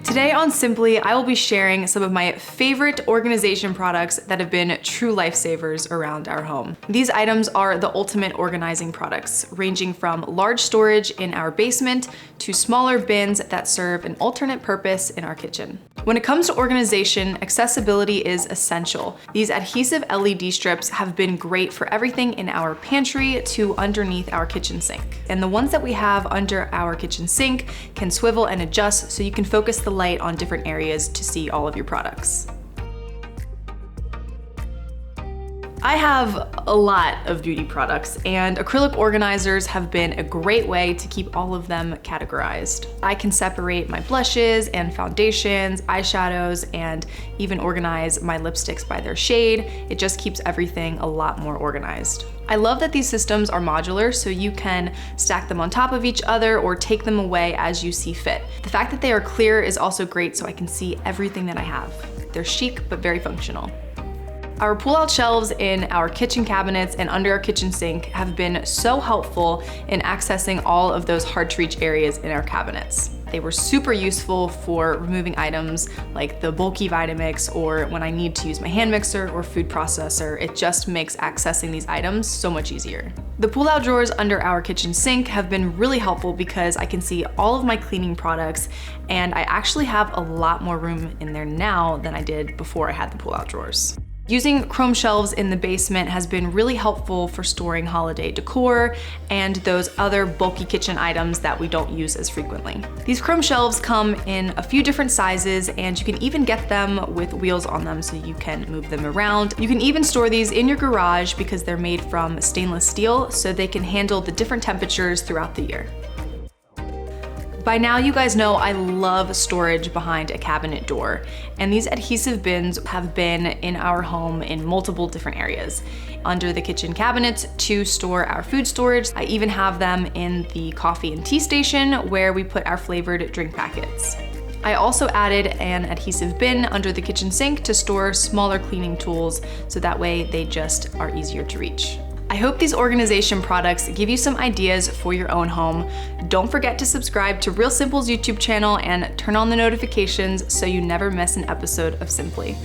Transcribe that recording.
Today on Simply, I will be sharing some of my favorite organization products that have been true lifesavers around our home. These items are the ultimate organizing products, ranging from large storage in our basement to smaller bins that serve an alternate purpose in our kitchen. When it comes to organization, accessibility is essential. These adhesive LED strips have been great for everything in our pantry to underneath our kitchen sink. And the ones that we have under our kitchen sink can swivel and adjust so you can focus the light on different areas to see all of your products. I have a lot of beauty products, and acrylic organizers have been a great way to keep all of them categorized. I can separate my blushes and foundations, eyeshadows, and even organize my lipsticks by their shade. It just keeps everything a lot more organized. I love that these systems are modular, so you can stack them on top of each other or take them away as you see fit. The fact that they are clear is also great, so I can see everything that I have. They're chic, but very functional. Our pull-out shelves in our kitchen cabinets and under our kitchen sink have been so helpful in accessing all of those hard-to-reach areas in our cabinets. They were super useful for removing items like the bulky Vitamix, or when I need to use my hand mixer or food processor. It just makes accessing these items so much easier. The pull-out drawers under our kitchen sink have been really helpful because I can see all of my cleaning products, and I actually have a lot more room in there now than I did before I had the pull-out drawers. Using chrome shelves in the basement has been really helpful for storing holiday decor and those other bulky kitchen items that we don't use as frequently. These chrome shelves come in a few different sizes, and you can even get them with wheels on them so you can move them around. You can even store these in your garage because they're made from stainless steel, so they can handle the different temperatures throughout the year. By now, you guys know I love storage behind a cabinet door, and these adhesive bins have been in our home in multiple different areas. Under the kitchen cabinets to store our food storage. I even have them in the coffee and tea station where we put our flavored drink packets. I also added an adhesive bin under the kitchen sink to store smaller cleaning tools, so that way they just are easier to reach. I hope these organization products give you some ideas for your own home. Don't forget to subscribe to Real Simple's YouTube channel and turn on the notifications so you never miss an episode of Simply.